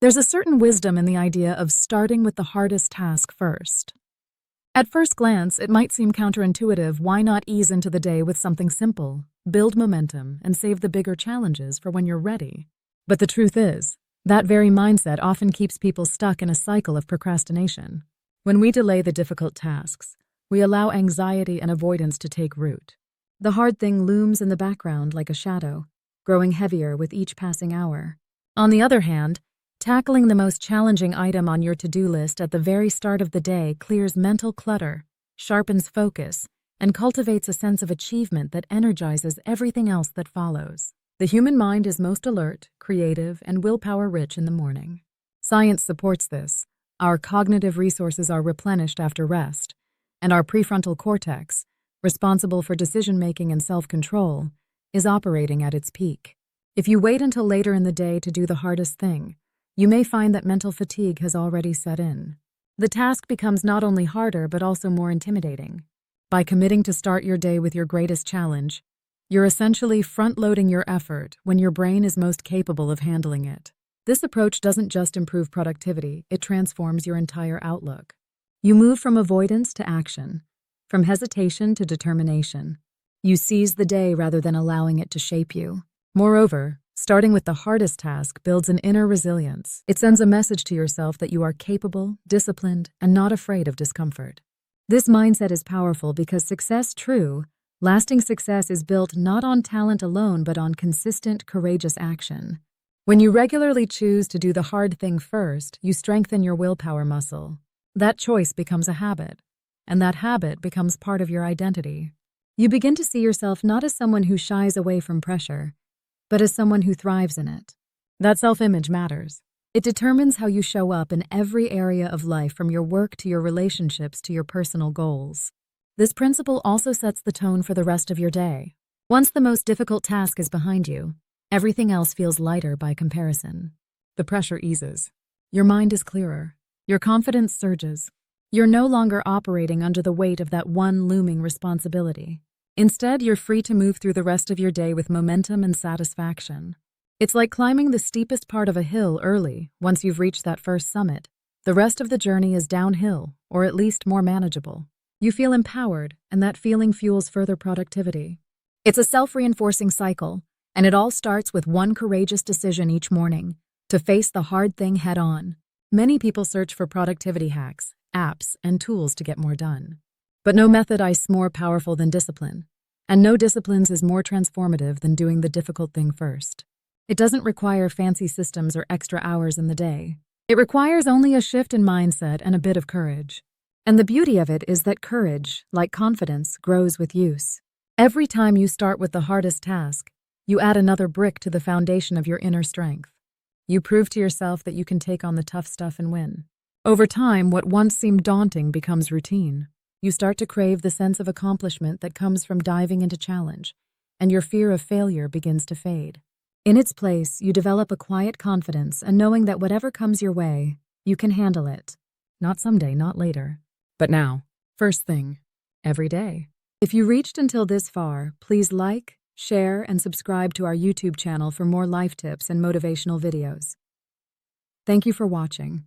There's a certain wisdom in the idea of starting with the hardest task first. At first glance, it might seem counterintuitive. Why not ease into the day with something simple, build momentum, and save the bigger challenges for when you're ready? But the truth is, that very mindset often keeps people stuck in a cycle of procrastination. When we delay the difficult tasks, we allow anxiety and avoidance to take root. The hard thing looms in the background like a shadow, growing heavier with each passing hour. On the other hand, tackling the most challenging item on your to-do list at the very start of the day clears mental clutter, sharpens focus, and cultivates a sense of achievement that energizes everything else that follows. The human mind is most alert, creative, and willpower-rich in the morning. Science supports this. Our cognitive resources are replenished after rest, and our prefrontal cortex, responsible for decision-making and self-control, is operating at its peak. If you wait until later in the day to do the hardest thing, you may find that mental fatigue has already set in. The task becomes not only harder but also more intimidating. By committing to start your day with your greatest challenge, you're essentially front-loading your effort when your brain is most capable of handling it. This approach doesn't just improve productivity, it transforms your entire outlook. You move from avoidance to action, from hesitation to determination. You seize the day rather than allowing it to shape you. Moreover, starting with the hardest task builds an inner resilience. It sends a message to yourself that you are capable, disciplined, and not afraid of discomfort. This mindset is powerful because lasting success is built not on talent alone but on consistent, courageous action. When you regularly choose to do the hard thing first, you strengthen your willpower muscle. That choice becomes a habit, and that habit becomes part of your identity. You begin to see yourself not as someone who shies away from pressure, but as someone who thrives in it. That self-image matters. It determines how you show up in every area of life, from your work to your relationships to your personal goals. This principle also sets the tone for the rest of your day. Once the most difficult task is behind you, everything else feels lighter by comparison. The pressure eases. Your mind is clearer. Your confidence surges. You're no longer operating under the weight of that one looming responsibility. Instead, you're free to move through the rest of your day with momentum and satisfaction. It's like climbing the steepest part of a hill early. Once you've reached that first summit, the rest of the journey is downhill, or at least more manageable. You feel empowered, and that feeling fuels further productivity. It's a self-reinforcing cycle, and it all starts with one courageous decision each morning to face the hard thing head-on. Many people search for productivity hacks, apps, and tools to get more done. But no method is more powerful than discipline, and no disciplines is more transformative than doing the difficult thing first. It doesn't require fancy systems or extra hours in the day. It requires only a shift in mindset and a bit of courage. And the beauty of it is that courage, like confidence, grows with use. Every time you start with the hardest task, you add another brick to the foundation of your inner strength. You prove to yourself that you can take on the tough stuff and win. Over time, what once seemed daunting becomes routine. You start to crave the sense of accomplishment that comes from diving into challenge, and your fear of failure begins to fade. In its place, you develop a quiet confidence and knowing that whatever comes your way, you can handle it. Not someday, not later, but now. First thing, every day. If you reached until this far, please like, share, and subscribe to our YouTube channel for more life tips and motivational videos. Thank you for watching.